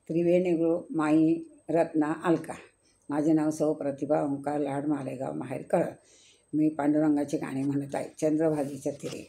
त्रिवेणी गृह माई रत्ना अलका. माझे नाव सौ प्रतिभा ओंकार लाड मालेगाव माहेर कळ. मी पांडुरंगाची गाणी म्हणत आहे. चंद्रभागेच्या तिरी.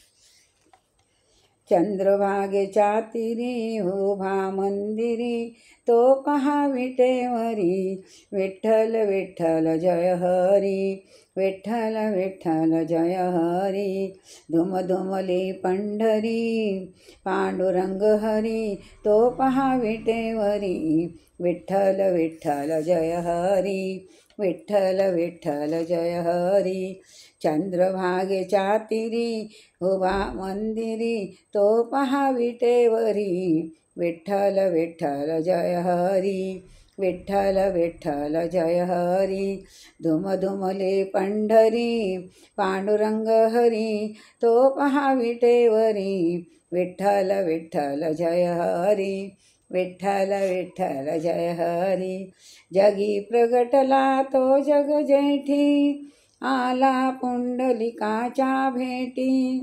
चंद्रभागेच्या तिरी उभा मंदिरी, तो पहा विटेवरी. विठ्ठल विठ्ठल जय हरी, विठ्ठल विठ्ठल जय हरी. धुमधुमली पंढरी, पांडुरंग हरी, तो पहा विटेवरी. विठ्ठल विठ्ठल जय हरी, विठ्ठल विठ्ठल जय हरी. चंद्रभागेच्या तिरी उभा मंदिरी, तो पहा विटेवरी. विठ्ठल विठ्ठल जय हरी, विठ्ठल विठ्ठल जय हरी. धुमधुमले पंढरी, पांडुरंग हरी, तो पहा विटेवरी. विठ्ठल विठ्ठल जय हरी, विठ्ठल विठ्ठल जय हरी. जगी प्रगटला तो जग जेठी, आला पुंडलिकाच्या भेटी.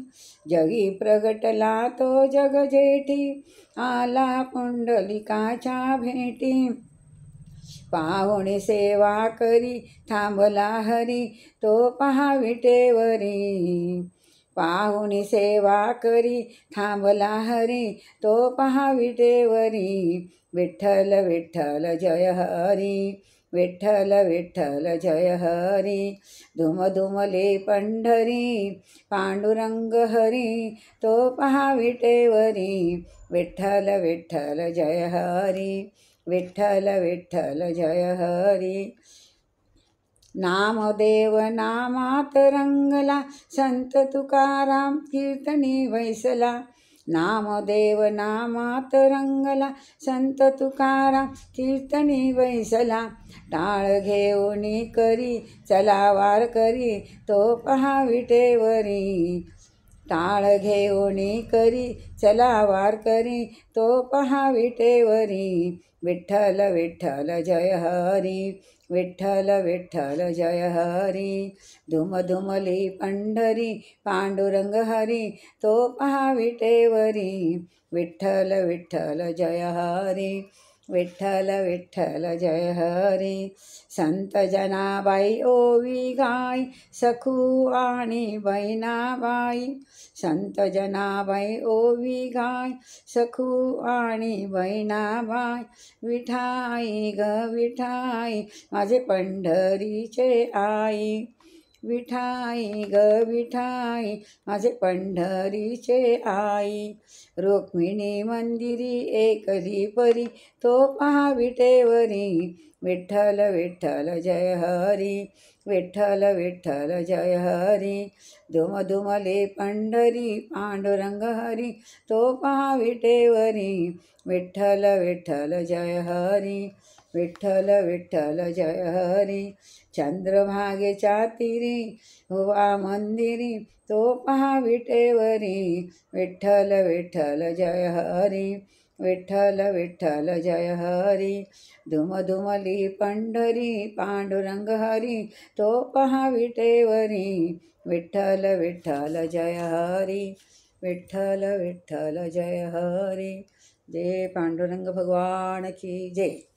जगी प्रगटला तो जग जेठी, आला पुंडलिकाच्या भेटी. पाहुणी सेवा करी थांबला हरी, तो पहा विटेवरी. पाहुणी सेवा करी थांबला हरी, तो पहा विटेवरी. विठ्ठल विठ्ठल जय हरी, विठ्ठल विठ्ठल जय हरी. धुमधुमले पंढरी, पांडुरंग हरी, तो पहा विटेवरी. विठ्ठल विठ्ठल जय हरी, विठ्ठल विठ्ठल जय हरी. नामदेव नामात रंगला, संत तुकाराम कीर्तनी वैसला. नामदेव नामात रंगला, संत तुकाराम कीर्तनी वैसला. टाळ घेऊनी करी चला वार करी, तो पहा विटेवरी. टाळ घेऊनी करी चला वार करी, तो पहा विटेवरी. विठ्ठल विठ्ठल जय हरी, विठ्ठल विठ्ठल जय हरी. धुमधुमली पंढरी, पांडुरंग हरी, तो पहा विटेवरी. विठ्ठल विठ्ठल जय हरी, विठ्ठल विठ्ठल जय हरी. संत जनाबाई ओवी गाई, सखू आणि बहिणाबाई. संत जनाबाई ओवी गाय, सखू आणि बहिणाबाई. विठाई ग विठाई, माझे पंढरीचे आई. विठाई ग विठाई, माझे पंढरीचे आई. रुक्मिणी मंदिरी एकली परी, तो पहा विटेवरी. विठ्ठल विठ्ठल जय हरी, विठ्ठल विठ्ठल जय हरी. धुमधुमले पंढरी, पांडुरंग हरी, तो पहा विटेवरी. विठ्ठल विठ्ठल जय हरी, विठ्ठल विठ्ठल जय हरी. चंद्रभागेच्या तिरी उभा मंदिरी, तो पहा विटेवरी. विठ्ठल विठ्ठल जय हरी, विठ्ठल विठ्ठल जय हरी. धुमधुमली पंढरी, पांडुरंग हरी, तो पहा विटेवरी. विठ्ठल विठ्ठल जय हरी, विठ्ठल विठ्ठल जय हरी. जय पांडुरंग भगवान की जय.